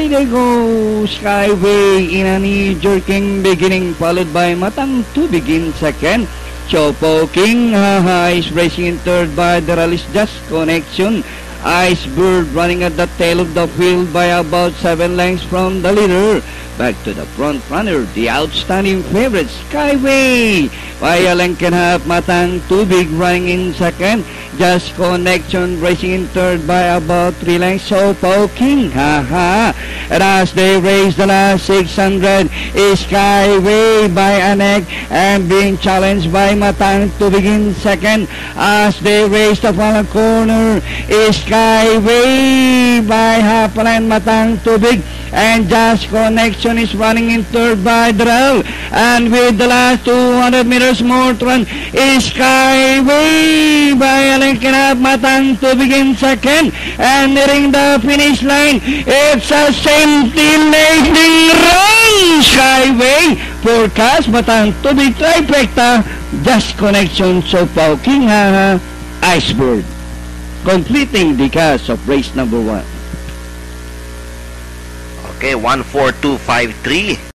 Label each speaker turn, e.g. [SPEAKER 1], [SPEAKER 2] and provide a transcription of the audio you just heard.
[SPEAKER 1] away they go. Skyway in a knee-jerking beginning, followed by Matang Tubig in second. Chopo King is racing in third by the rally's Just Connection. Icebird running at the tail of the field by about 7 lengths from the leader. Back to the front runner, the outstanding favorite, Skyway. By a length and a half, Matang Tubig running in second. Just Connection racing in third by about 3 lengths. Chopo King, And as they race the last 600, is Skyway by a neck and being challenged by Matang Tubig in second. As they race the final corner, is Skyway by half a length, Matang Tubig. And Just Connection is running in third by Drell. And with the last 200 meters more to run is Skyway by a length and a half, Matang Tubig in second. And nearing the finish line, it's a scintillating run. Skyway, forecast, Matang Tubig, trifecta, Just Connection, Chopo King, Icebird. Completing the cast of race number 1.
[SPEAKER 2] Okay, 14253.